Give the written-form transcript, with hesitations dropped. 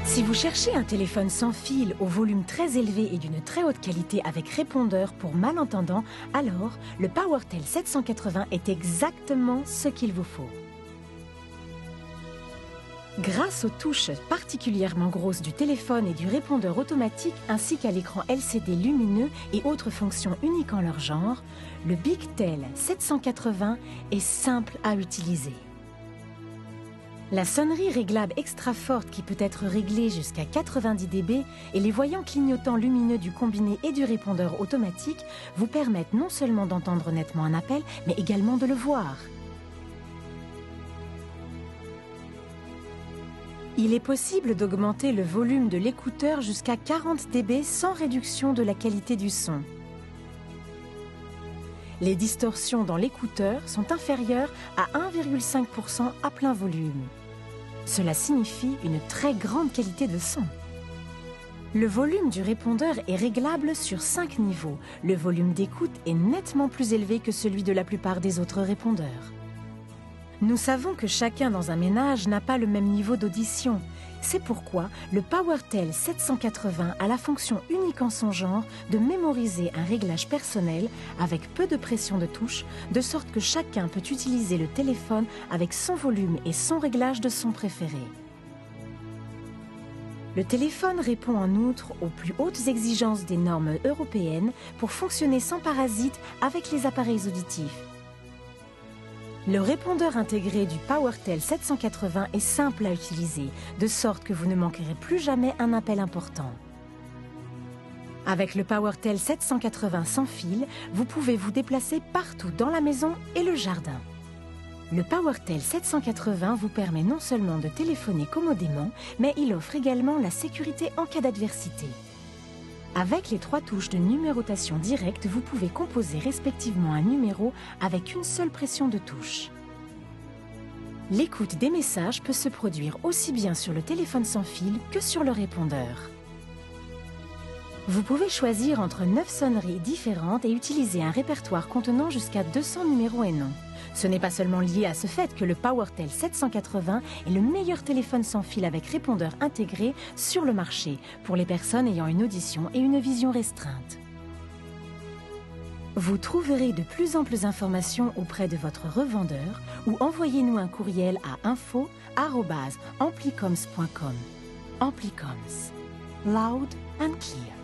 Si vous cherchez un téléphone sans fil au volume très élevé et d'une très haute qualité avec répondeur pour malentendants, alors le PowerTel 780 est exactement ce qu'il vous faut. Grâce aux touches particulièrement grosses du téléphone et du répondeur automatique ainsi qu'à l'écran LCD lumineux et autres fonctions uniques en leur genre, le BigTel 780 est simple à utiliser. La sonnerie réglable extra forte qui peut être réglée jusqu'à 90 dB et les voyants clignotants lumineux du combiné et du répondeur automatique vous permettent non seulement d'entendre nettement un appel, mais également de le voir. Il est possible d'augmenter le volume de l'écouteur jusqu'à 40 dB sans réduction de la qualité du son. Les distorsions dans l'écouteur sont inférieures à 1,5% à plein volume. Cela signifie une très grande qualité de son. Le volume du répondeur est réglable sur 5 niveaux. Le volume d'écoute est nettement plus élevé que celui de la plupart des autres répondeurs. Nous savons que chacun dans un ménage n'a pas le même niveau d'audition. C'est pourquoi le PowerTel 780 a la fonction unique en son genre de mémoriser un réglage personnel avec peu de pression de touche, de sorte que chacun peut utiliser le téléphone avec son volume et son réglage de son préféré. Le téléphone répond en outre aux plus hautes exigences des normes européennes pour fonctionner sans parasites avec les appareils auditifs. Le répondeur intégré du PowerTel 780 est simple à utiliser, de sorte que vous ne manquerez plus jamais un appel important. Avec le PowerTel 780 sans fil, vous pouvez vous déplacer partout dans la maison et le jardin. Le PowerTel 780 vous permet non seulement de téléphoner commodément, mais il offre également la sécurité en cas d'adversité. Avec les 3 touches de numérotation directe, vous pouvez composer respectivement un numéro avec une seule pression de touche. L'écoute des messages peut se produire aussi bien sur le téléphone sans fil que sur le répondeur. Vous pouvez choisir entre 9 sonneries différentes et utiliser un répertoire contenant jusqu'à 200 numéros et noms. Ce n'est pas seulement lié à ce fait que le PowerTel 780 est le meilleur téléphone sans fil avec répondeur intégré sur le marché pour les personnes ayant une audition et une vision restreinte. Vous trouverez de plus amples informations auprès de votre revendeur ou envoyez-nous un courriel à info@amplicoms.com. Amplicoms. Loud and clear.